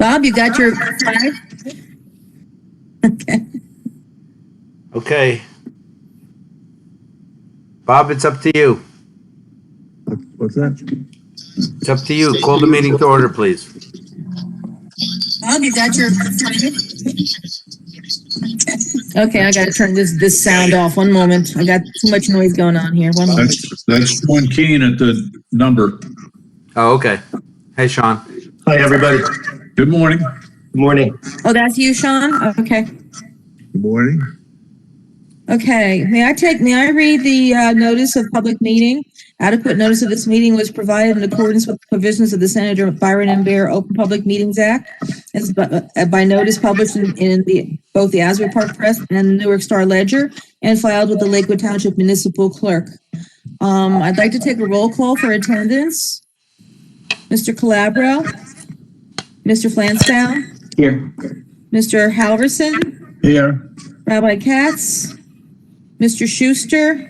Bob, you got your flag? Okay. Okay. Bob, it's up to you. What's that? It's up to you. Call the meeting to order, please. Bob, you got your flag? Okay, I gotta turn this sound off. One moment. I got too much noise going on here. One moment. That's Sean Keen at the number. Oh, okay. Hey, Sean. Hi, everybody. Good morning. Good morning. Oh, that's you, Sean? Okay. Good morning. Okay, may I read the notice of public meeting? Adequate notice of this meeting was provided in accordance with the provisions of the Senator Byron M. Bear Open Public Meetings Act, as by notice published in both the Asbury Park Press and the Newark Star Ledger, and filed with the Lakewood Township Municipal Clerk. I'd like to take a roll call for attendance. Mr. Calabro, Mr. Flansbrough, Here. Mr. Halverson, Here. Rabbi Katz, Mr. Schuster,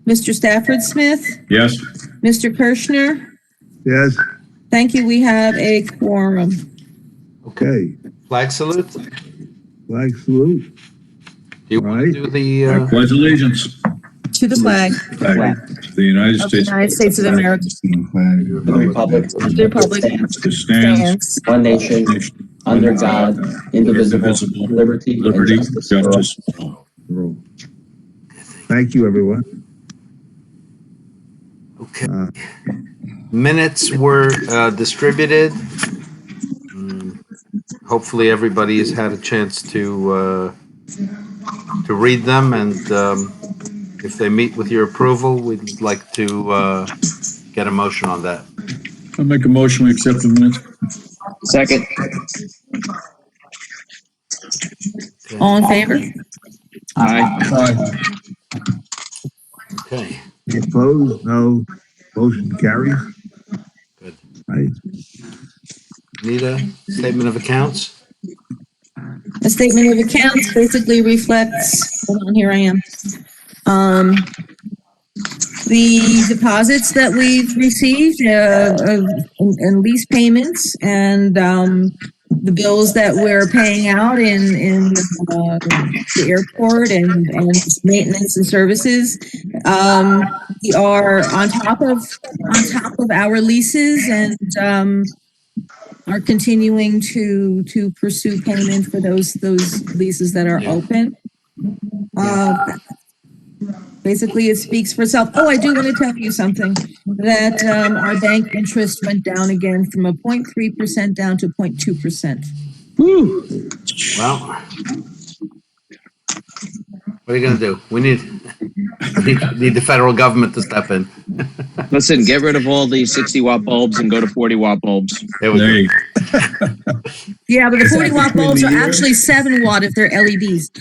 Mr. Stafford Smith, Yes. Mr. Kirschner. Yes. Thank you. We have a quorum. Okay. Flag salute. Do Flag salute. you want to Right. do the... I pledge allegiance To the flag to the United of the States. United States of America, The Republic. the Republic To stand stands One nation, under God, indivisible, liberty, and justice for all. Thank you, everyone. Okay. Minutes were distributed. Hopefully everybody has had a chance to read them, and if they meet with your approval, we'd like to get a motion on that. I'll make a motion, we accept the minutes. Second. all in favor? Aye. Okay. Any opposed? No. Motion carries. Good. Right. Need a statement of accounts? A statement of accounts basically reflects, hold on, here I am. The deposits that we've received and lease payments and the bills that we're paying out in the airport and maintenance and services. We are on top of our leases and are continuing to pursue payment for those leases that are open. Basically, it speaks for itself. Oh, I do want to tell you something, that our bank interest went down again from a 0.3% down to 0.2%. Well, what are you going to do? We need the federal government to step in. Listen, get rid of all the 60-watt bulbs and go to 40-watt bulbs. There we There go. you go. Yeah, but the 40-watt bulbs are actually 7-watt if they're LEDs.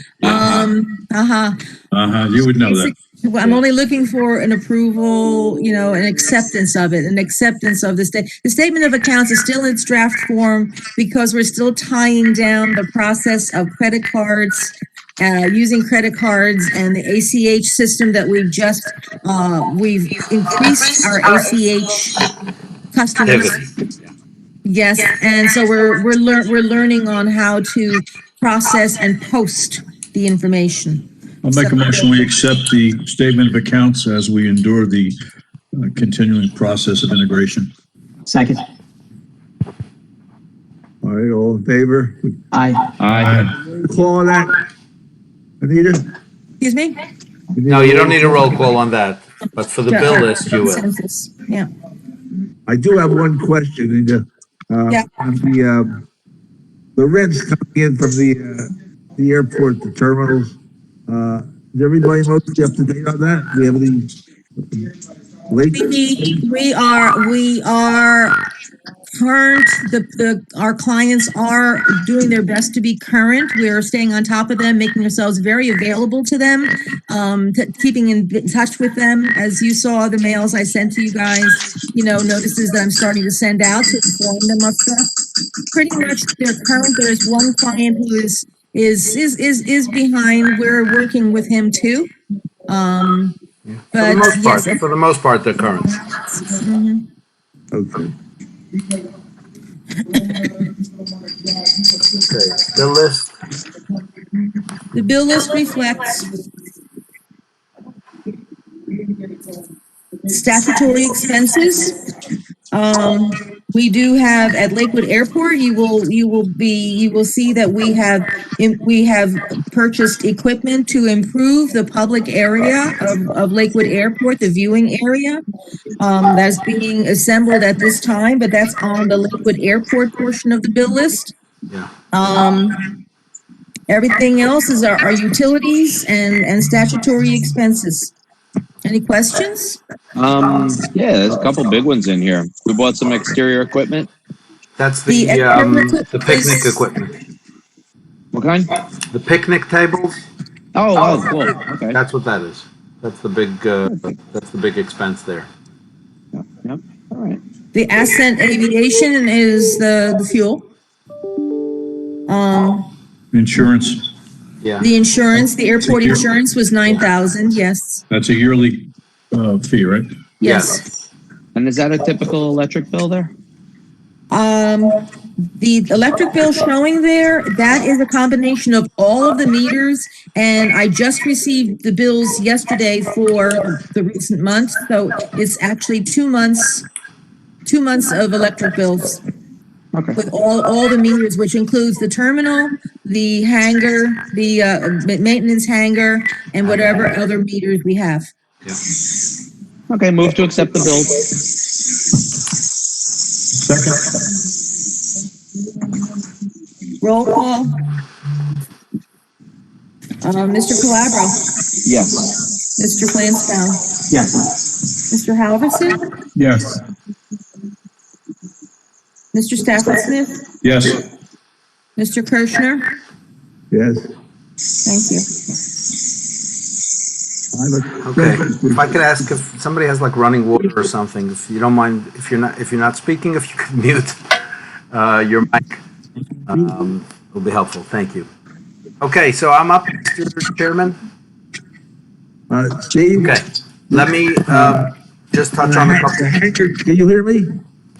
You would know that. I'm only looking for an approval, an acceptance of it, an acceptance of the state. The statement of accounts is still in its draft form because we're still tying down the process of credit cards, using credit cards, and the ACH system that we've increased our ACH customers. Yes, and so we're learning on how to process and post the information. I'll make a motion, we accept the statement of accounts as we endure the continuing process of integration. Second. All right. All in favor? Aye. Call on that. Anita? Excuse me? No, you don't need a roll call on that, but for the bill list, you will. Consensus. Yeah. I do have one question, Anita. Yeah. On the rents coming in from the airport, the terminals. Is everybody mostly up to date on that? We have any late? We are current. Our clients are doing their best to be current. We are staying on top of them, making ourselves very available to them, keeping in touch with them. As you saw the mails I sent to you guys, notices that I'm starting to send out to inform them of stuff. Pretty much they're current. There's one client who is behind. We're working with him too. But For the most part, they're current. Mhm. Okay. list? The bill list reflects statutory expenses. We do have at Lakewood Airport, you will see that we have purchased equipment to improve the public area of Lakewood Airport, the viewing area. That's being assembled at this time, but that's on the Lakewood Airport portion of the bill list. Yeah. Everything else is our utilities and statutory expenses. Any questions? Yeah, there's a couple big ones in here. We bought some exterior equipment. That's The exterior equipment the picnic is- equipment. What kind? The picnic tables, Oh, cool. Okay. that's what that is. That's the big expense there. Yep. All right. The Ascent Aviation is the fuel. Insurance, Yeah. The insurance, the airport insurance was 9,000, yes, that's a yearly fee, right? yes. And is that a typical electric bill there? The electric bill showing there, that is a combination of all of the meters, and I just received the bills yesterday for the recent months, so it's actually 2 months of electric bills Okay. with all the meters, which includes the terminal, the hangar, the maintenance hangar, and whatever other meters we have. Yeah. Okay, move to accept the bill. Second, Roll call. Mr. Calabro, Yes. Mr. Flansbrough, Yes. Mr. Halverson, yes. Mr. Stafford Smith, Yes. Mr. Kirschner. Yes. Thank you. I have a Okay. question. If I could ask if somebody has like running water or something, if you don't mind, if you're not speaking, if you could mute your mic, it'll be helpful. Thank you. Okay, so I'm up, Mr. Chairman. Steve? Okay, let me just touch on a couple. The hangar, can you hear me?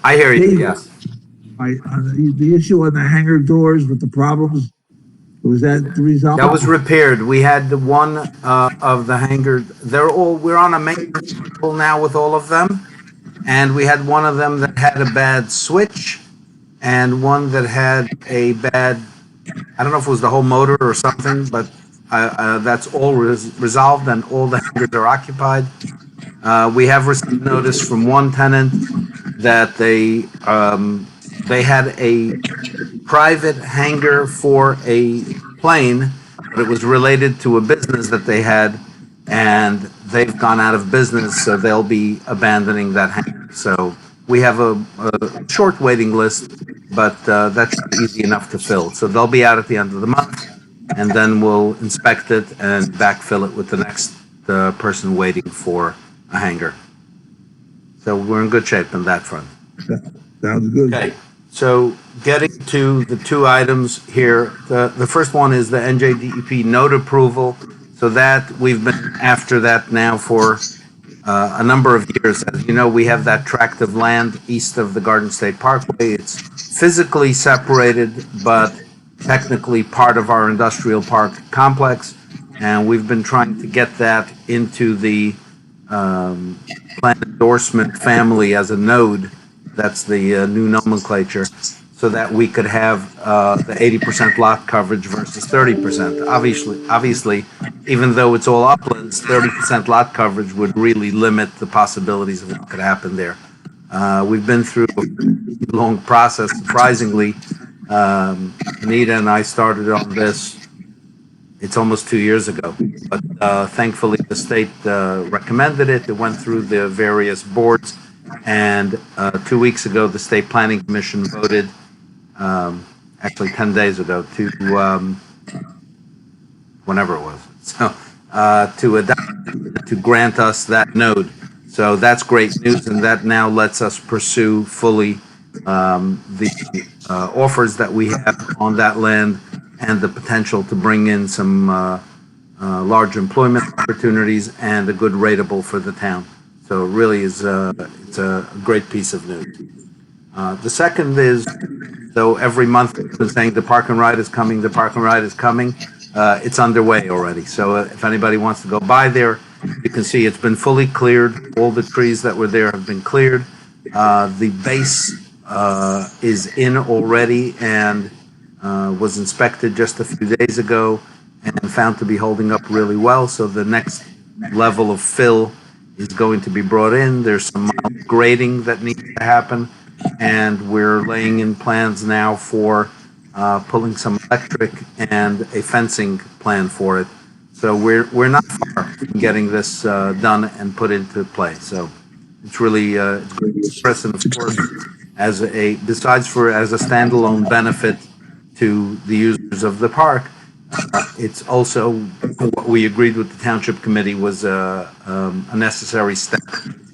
I hear you. Yes. The issue on the hangar doors with the problems, was that resolved? That was repaired. We had the one of the hangar. We're on a maintenance schedule now with all of them, and we had one of them that had a bad switch, and one that had a bad. I don't know if it was the whole motor or something, but that's all resolved, and all the hangars are occupied. We have received notice from one tenant that they had a private hangar for a plane, but it was related to a business that they had, and they've gone out of business, so they'll be abandoning that hangar. So we have a short waiting list, but that's easy enough to fill. So they'll be out at the end of the month, and then we'll inspect it and backfill it with the next person waiting for a hangar. So we're in good shape on that front. Sounds good. Okay, so getting to the two items here, the first one is the NJDEP note approval. So that, we've been after that now for a number of years. As you know, we have that tract of land east of the Garden State Parkway. It's physically separated, but technically part of our industrial park complex. And we've been trying to get that into the plan endorsement family as a node. That's the new nomenclature, so that we could have the 80% lot coverage versus 30%. Obviously, even though it's all uplands, 30% lot coverage would really limit the possibilities of what could happen there. We've been through a long process. Surprisingly, Anita and I started on this. It's almost 2 years ago, but thankfully the state recommended it. It went through the various boards. And 2 weeks ago, the State Planning Commission voted, actually 10 days ago, to whenever it was, so to adopt, to grant us that node. So that's great news, and that now lets us pursue fully the offers that we have on that land and the potential to bring in some large employment opportunities and a good rateable for the town. So it really is it's a great piece of news. The second is, though every month we've been saying the park and ride is coming, the park and ride is coming, it's underway already. So if anybody wants to go by there, you can see it's been fully cleared. All the trees that were there have been cleared. The base is in already and was inspected just a few days ago and found to be holding up really well. So the next level of fill is going to be brought in. There's some mild grading that needs to happen, and we're laying in plans now for pulling some electric and a fencing plan for it. So we're not far from getting this done and put into play. So it's really it's great progress, and of course, as a standalone benefit to the users of the park, it's also what we agreed with the township committee was a necessary step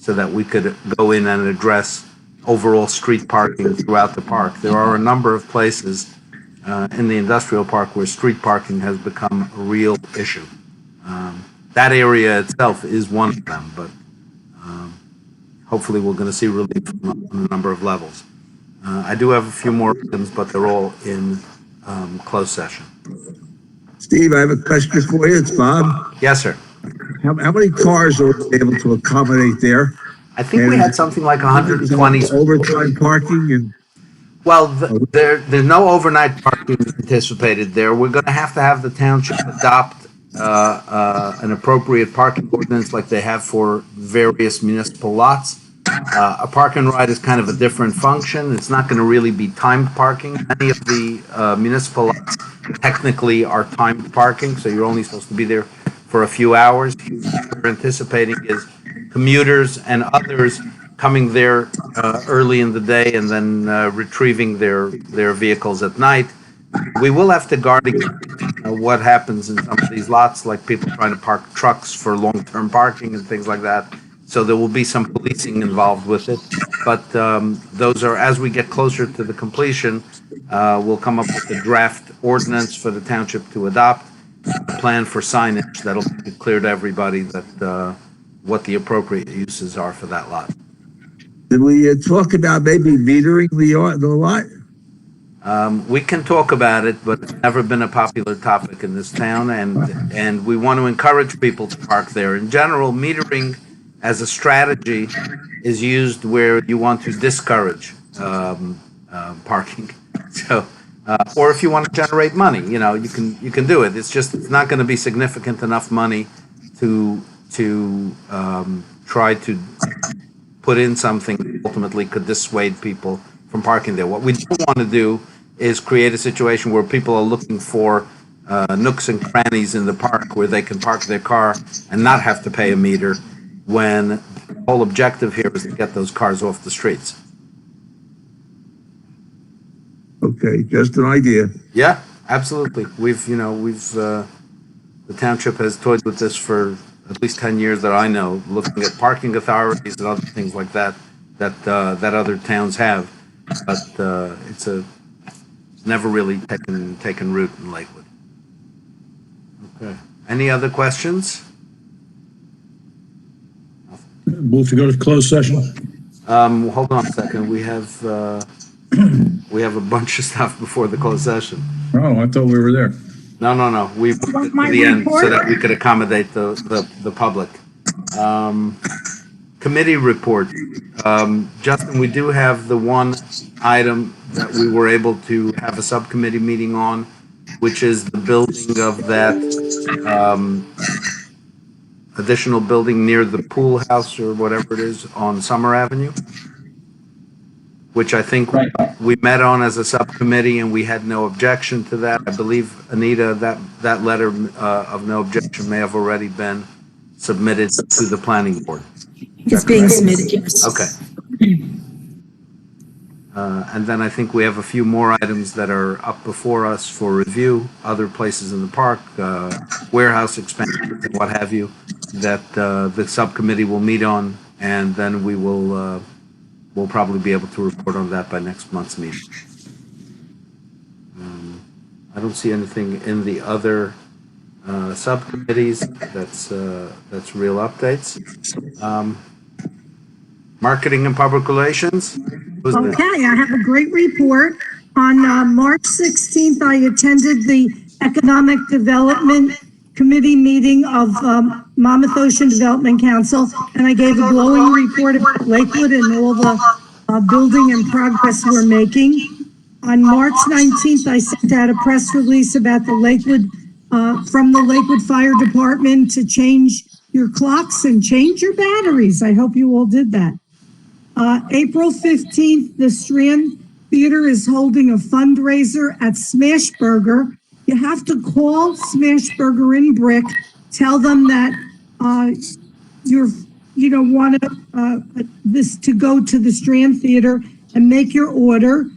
so that we could go in and address overall street parking throughout the park. There are a number of places in the industrial park where street parking has become a real issue. That area itself is one of them, but hopefully we're going to see relief on a number of levels. I do have a few more items, but they're all in closed session. Steve, I have a question for you. It's Bob. Yes, sir. How many cars are we able to accommodate there? I think we had something like 120. Overtime parking and. Well, there's no overnight parking anticipated there. We're going to have the township adopt an appropriate parking ordinance like they have for various municipal lots. A park and ride is kind of a different function. It's not going to really be timed parking. Many of the municipal lots technically are timed parking, so you're only supposed to be there for a few hours. What we're anticipating is commuters and others coming there early in the day and then retrieving their vehicles at night. We will have to guard against what happens in some of these lots, like people trying to park trucks for long-term parking and things like that. So there will be some policing involved with it. But those are, as we get closer to the completion, we'll come up with a draft ordinance for the township to adopt, a plan for signage that'll be clear to everybody that what the appropriate uses are for that lot. Did we talk about maybe metering the lot? We can talk about it, but it's never been a popular topic in this town, and we want to encourage people to park there. In general, metering as a strategy is used where you want to discourage parking. So, or if you want to generate money, you can do it. It's not going to be significant enough money to try to put in something that ultimately could dissuade people from parking there. What we don't want to do is create a situation where people are looking for nooks and crannies in the park where they can park their car and not have to pay a meter, when the whole objective here is to get those cars off the streets. Okay, just an idea. Yeah, absolutely. The township has toyed with this for at least 10 years that I know, looking at parking authorities and other things like that other towns have, but it's never really taken root in Lakewood. Okay. Any other questions? Move to go to closed session. Hold on a second. We have a bunch of stuff before the closed session. Oh, I thought we were there. No. We moved it to the end so that we could accommodate the public. Committee report. Justin, we do have the one item that we were able to have a subcommittee meeting on, which is the building of that additional building near the pool house or whatever it is on Summer Avenue, which I think we met on as a subcommittee and we had no objection to that. I believe, Anita, that letter of no objection may have already been submitted to the planning board. It's being submitted, yes. Okay. And then I think we have a few more items that are up before us for review, other places in the park, warehouse expansion, and what have you, that the subcommittee will meet on, and then we'll probably be able to report on that by next month's meeting. I don't see anything in the other subcommittees that's real updates. Marketing and public relations, Okay, I have a great report. On March 16th, I attended the Economic Development Committee meeting of Monmouth Ocean Development Council, and I gave a glowing report about Lakewood and all the building and progress we're making. On March 19th, I sent out a press release about the Lakewood, from the Lakewood Fire Department to change your clocks and change your batteries. I hope you all did that. April 15th, the Strand Theater is holding a fundraiser at Smashburger. You have to call Smashburger in Brick, tell them that want this to go to the Strand Theater and make your order.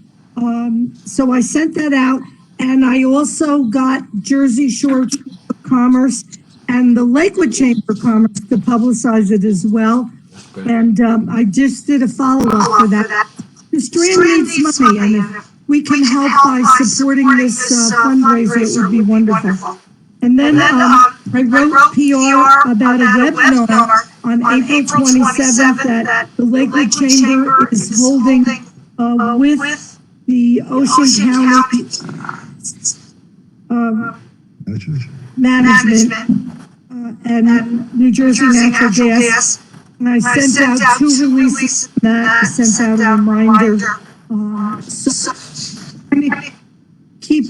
So I sent that out, and I also got Jersey Shore Chamber of Commerce and the Lakewood Chamber of Commerce to publicize it as well. And I just did a follow-up for that. The Strand needs money, and if we can help by supporting this fundraiser, it would be wonderful. And then I wrote PR about a webinar on April 27th that the Lakewood Chamber is holding with the Ocean County Management and New Jersey Natural Gas. And I sent out 2 releases of that. I sent out a reminder. So keep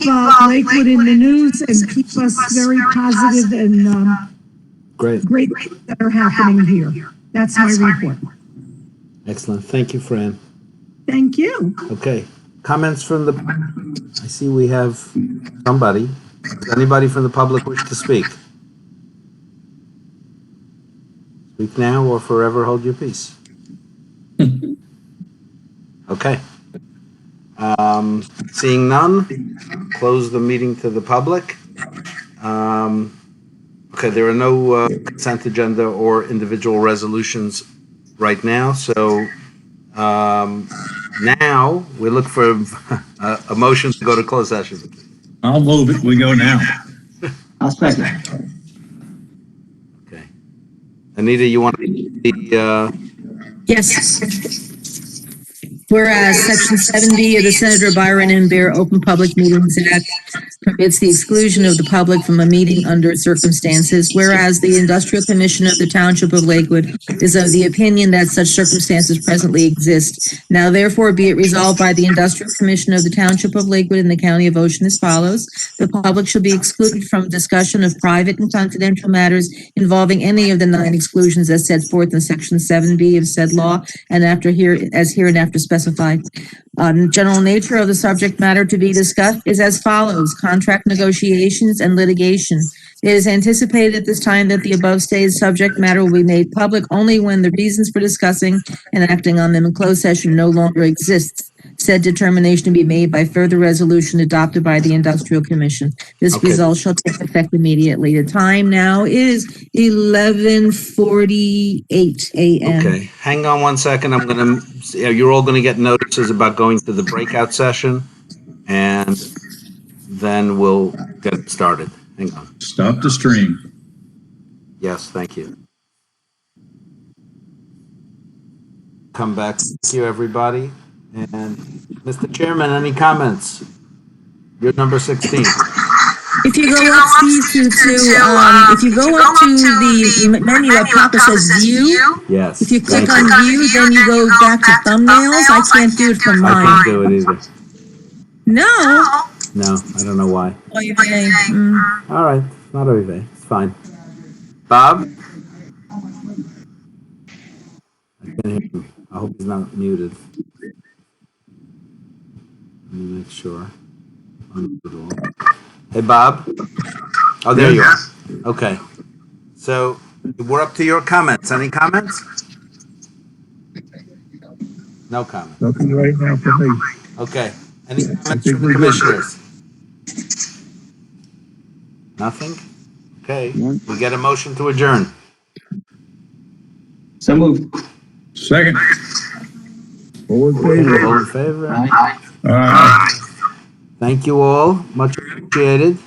Lakewood in the news and keep us very positive and Great. great things that are happening here. That's my report. Excellent. Thank you, Fran. Thank you. Okay. Comments from the, I see we have somebody. Does anybody from the public wish to speak? Speak now or forever hold your peace. Okay. Seeing none, close the meeting to the public. Okay, there are no consent agenda or individual resolutions right now, so now we look for a motion to go to closed session. I'll move it. We go now. I'll second. Okay. Anita, you want the Yes. Whereas Section 7B of the Senator Byron M. Bear Open Public Meetings Act permits the exclusion of the public from a meeting under circumstances, whereas the Industrial Commission of the Township of Lakewood is of the opinion that such circumstances presently exist. Now therefore be it resolved by the Industrial Commission of the Township of Lakewood in the County of Ocean as follows. The public shall be excluded from discussion of private and confidential matters involving any of the 9 exclusions as set forth in Section 7B of said law and as hereinafter specified. General nature of the subject matter to be discussed is as follows: contract negotiations and litigation. It is anticipated at this time that the above stated subject matter will be made public only when the reasons for discussing and acting on them in closed session no longer exists. Said determination to be made by further resolution adopted by the Industrial Commission. This Okay. result shall take effect immediately. The time now is 11:48 a.m. Okay, hang on one second. You're all gonna get notices about going to the breakout session, and then we'll get started. Hang on. Stop the stream. Yes, thank you. Come back. Thank you, everybody. And Mr. Chairman, any comments? You're number 16. If you go up, Steve, if you go up to the menu up top, it says View. Yes. If you click thank on View, then you go back to thumbnails. I can't do it from I mine. can't do it either. No. No, I don't know why. Oh, you may. All right, not everything. It's fine. Bob? I can't hear him. I hope he's not muted. Let me make sure. Hey, Bob? Oh, there you are. Okay. So we're up to your comments. Any comments? No comments. Nothing right now for me. Okay. Any comments from the commissioners? Nothing? Okay. We get a motion to adjourn. So moved. Second. All in favor? All in favor? Aye. All right. Thank you all. Much appreciated.